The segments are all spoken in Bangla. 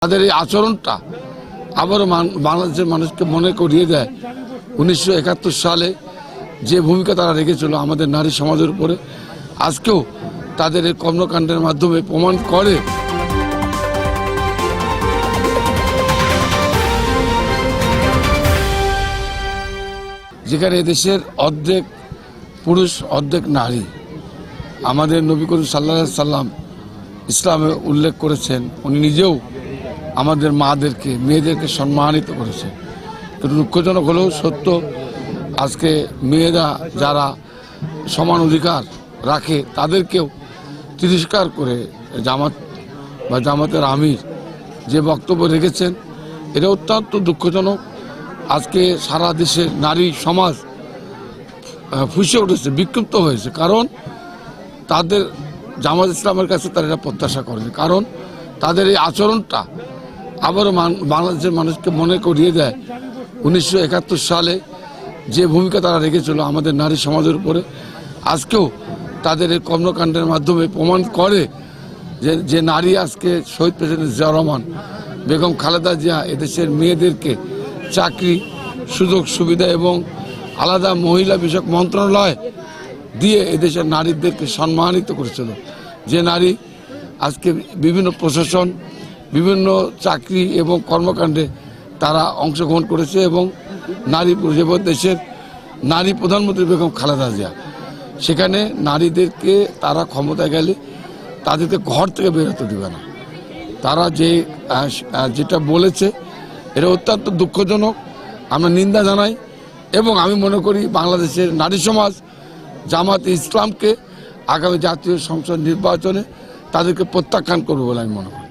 তাদের এই আচরণটা আবারও বাংলাদেশের মানুষকে মনে করিয়ে দেয় 1971 সালে যে ভূমিকা তারা রেখেছিল আমাদের নারী সমাজের উপরে। আজকেও তাদের এই কর্মকাণ্ডের মাধ্যমে প্রমাণ করে যেখানে এদেশের অর্ধেক পুরুষ অর্ধেক নারী। আমাদের নবী করিম সাল্লাল্লাহু আলাইহি সাল্লাম ইসলামে উল্লেখ করেছেন, উনি নিজেও আমাদের মাদেরকে মেয়েদেরকে সম্মানিত করেছেন। কিন্তু দুঃখজনক হলেও সত্য, আজকে মেয়েরা যারা সমান অধিকার রাখে তাদেরকেও তিরস্কার করে জামাত বা জামাতের আমির যে বক্তব্য রেখেছেন, এটা অত্যন্ত দুঃখজনক। আজকে সারা দেশের নারী সমাজ ফুঁসে উঠেছে, বিক্ষুব্ধ হয়েছে, কারণ তাদের জামাত ইসলামের কাছে তারা এটা প্রত্যাশা করেনি। কারণ তাদের এই আচরণটা আবারও বাংলাদেশের মানুষকে মনে করিয়ে দেয় 1971 সালে যে ভূমিকা তারা রেখেছিল আমাদের নারী সমাজের উপরে। আজকেও তাদের এই কর্মকাণ্ডের মাধ্যমে প্রমাণ করে যে নারী আজকে শহীদ প্রেসিডেন্ট জিয়া রহমান, বেগম খালেদা জিয়া এদেশের মেয়েদেরকে চাকরি সুযোগ সুবিধা এবং আলাদা মহিলা বিষয়ক মন্ত্রণালয় দিয়ে এদেশের নারীদেরকে সম্মানিত করেছিল। যে নারী আজকে বিভিন্ন প্রশাসন, বিভিন্ন চাকরি এবং কর্মকাণ্ডে তারা অংশগ্রহণ করেছে এবং নারী দেশের নারী প্রধানমন্ত্রী বেগম খালেদা জিয়া, সেখানে নারীদেরকে তারা ক্ষমতায় গেলে তাদেরকে ঘর থেকে বেরোতে দেবে না। তারা যেটা বলেছে এটা অত্যন্ত দুঃখজনক, আমরা নিন্দা জানাই। এবং আমি মনে করি বাংলাদেশের নারী সমাজ জামাতে ইসলামকে আগামী জাতীয় সংসদ নির্বাচনে তাদেরকে প্রত্যাখ্যান করবে বলে আমি মনে করি।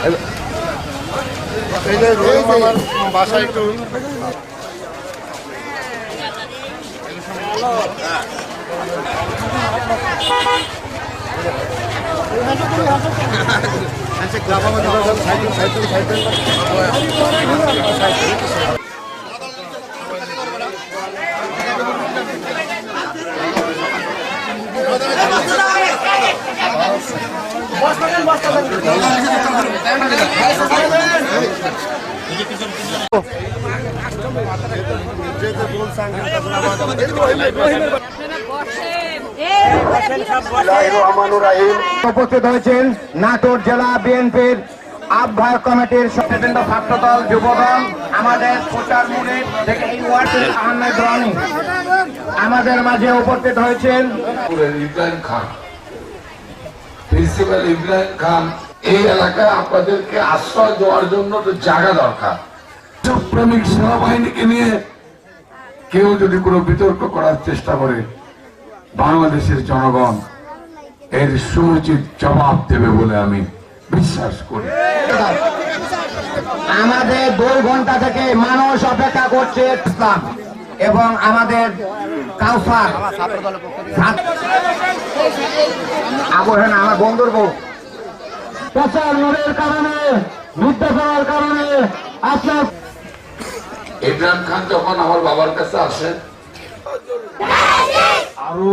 উপস্থিত হয়েছেন নাটোর জেলা বিএনপির আহ্বায়ক কমিটির বিভিন্ন ছাত্রদল, যুবদল, আমাদের প্রচার মূলে থেকে এই ওয়ার্ডের আহমেদ রনি আমাদের মাঝে উপস্থিত হয়েছেন। ইব্রাহিম খান, প্রিন্সিপাল ইব্রাহিম খান, এই এলাকায় আপনাদেরকে আশ্রয় দেওয়ার জন্য তো জায়গা দরকার। প্রেমিক সেনাবাহিনীকে নিয়ে কেউ যদি কোনো বিতর্ক করার চেষ্টা করে, বাংলাদেশের জনগণ এর সমুচিত জবাব দেবে বলে আমি বিশ্বাস করি। আমাদের 2 ঘন্টা থেকে মানুষ অপেক্ষা করছে ইসলাম এবং আমাদের কাউসার আবহাওয়া আমার বন্ধুর বউ প্রচার নোরের কারণে, নির্দেশনার কারণে আপনার ইমরান খান যখন আমার বাবার কাছে আসেন, আরো